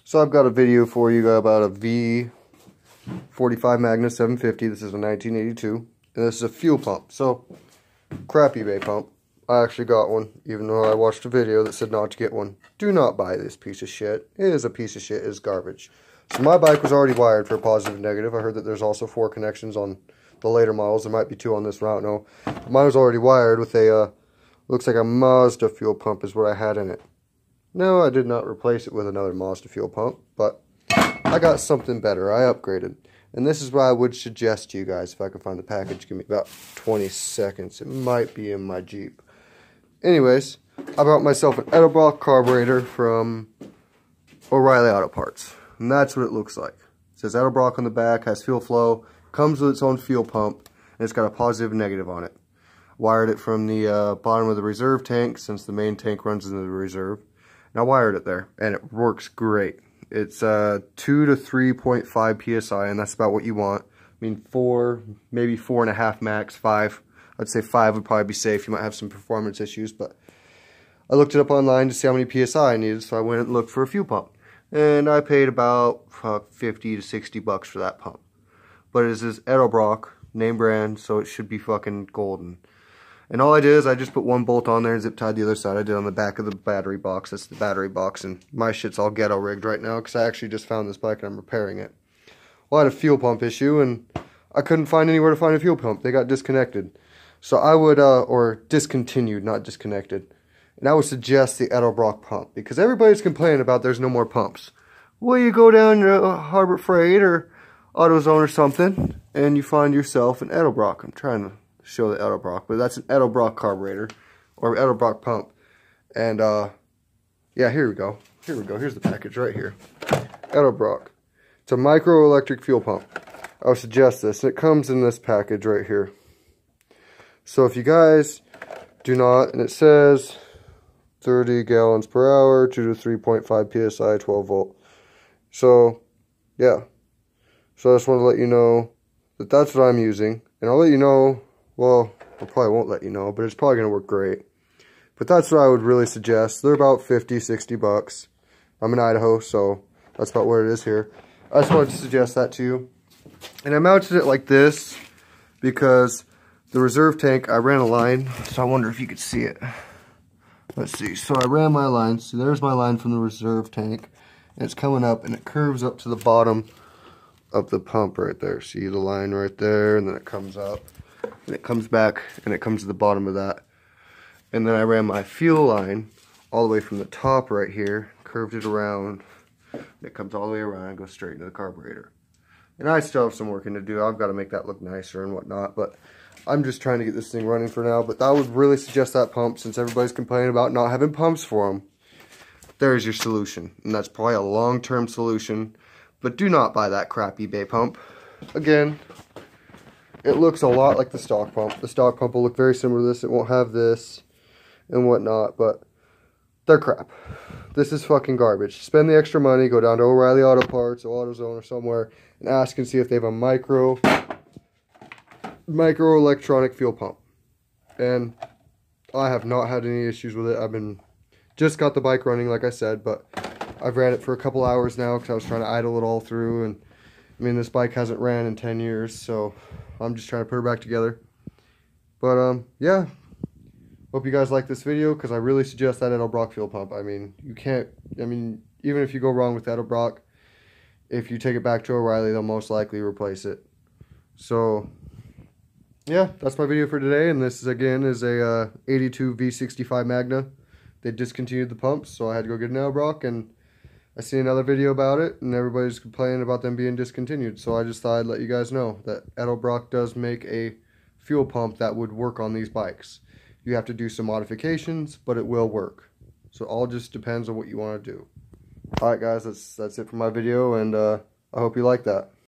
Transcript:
So I've got a video for you about a V45 Magna 750. This is a 1982. And this is a fuel pump. So, crappy bay pump. I actually got one, even though I watched a video that said not to get one. Do not buy this piece of shit. It is a piece of shit. It is garbage. So my bike was already wired for positive and negative. I heard that there's also 4 connections on the later models. There might be 2 on this route, no. But mine was already wired with a, looks like a Mazda fuel pump is what I had in it. No, I did not replace it with another Mazda fuel pump, but I got something better. I upgraded. And this is what I would suggest to you guys if I could find the package. Give me about 20 seconds. It might be in my Jeep. Anyways, I bought myself an Edelbrock carburetor from O'Reilly Auto Parts. And that's what it looks like. It says Edelbrock on the back, has fuel flow, comes with its own fuel pump, and it's got a positive and negative on it. Wired it from the bottom of the reserve tank, since the main tank runs into the reserve. And I wired it there, and it works great. It's 2 to 3.5 psi, and that's about what you want. I mean, 4, maybe 4.5 max, 5. I'd say 5 would probably be safe. You might have some performance issues, but I looked it up online to see how many psi I needed, so I went and looked for a fuel pump. And I paid about 50 to 60 bucks for that pump. But it is this Edelbrock, name brand, so it should be fucking golden. And all I did is I just put one bolt on there and zip tied the other side. I did on the back of the battery box. That's the battery box, and my shit's all ghetto rigged right now because I actually just found this bike and I'm repairing it. Well, I had a fuel pump issue and I couldn't find anywhere to find a fuel pump. They got disconnected. So I would, or discontinued, not disconnected. And I would suggest the Edelbrock pump because everybody's complaining about there's no more pumps. Well, you go down to Harbor Freight or AutoZone or something and you find yourself an Edelbrock. I'm trying to show the Edelbrock, but that's an Edelbrock carburetor or Edelbrock pump. And yeah, here we go. Here's the package right here. Edelbrock. It's a micro electric fuel pump. I would suggest this. It comes in this package right here. So if you guys do not, and it says 30 gallons per hour, 2 to 3.5 psi, 12 volt. So yeah. So I just want to let you know that that's what I'm using, and I'll let you know. Well, I probably won't let you know, but it's probably going to work great. But that's what I would really suggest. They're about 50, 60 bucks. I'm in Idaho, so that's about what it is here. I just wanted to suggest that to you. And I mounted it like this because the reserve tank, I ran a line, so I wonder if you could see it. Let's see. So I ran my line. So there's my line from the reserve tank. And it's coming up, and it curves up to the bottom of the pump right there. See the line right there, and then it comes up. And it comes back, and it comes to the bottom of that. And then I ran my fuel line all the way from the top right here, curved it around. It comes all the way around and goes straight into the carburetor. And I still have some working to do. I've got to make that look nicer and whatnot, but I'm just trying to get this thing running for now. But I would really suggest that pump, since everybody's complaining about not having pumps for them. There's your solution, and that's probably a long-term solution. But do not buy that crappy bay pump. Again, it looks a lot like the stock pump. The stock pump will look very similar to this. It won't have this and whatnot, but they're crap. This is fucking garbage. Spend the extra money, go down to O'Reilly Auto Parts or AutoZone or somewhere and ask and see if they have a micro electronic fuel pump. And I have not had any issues with it. Just got the bike running, like I said, but I've ran it for a couple hours now because I was trying to idle it all through. And I mean, this bike hasn't ran in 10 years, so I'm just trying to put her back together. But yeah, hope you guys like this video because I really suggest that Edelbrock fuel pump. I mean, even if you go wrong with Edelbrock, if you take it back to O'Reilly, they'll most likely replace it. So yeah, that's my video for today, and this is a 82 V65 Magna. They discontinued the pumps, so I had to go get an Edelbrock, and I see another video about it, and everybody's complaining about them being discontinued. So I just thought I'd let you guys know that Edelbrock does make a fuel pump that would work on these bikes. You have to do some modifications, but it will work. So it all just depends on what you want to do. Alright guys, that's it for my video, and I hope you like that.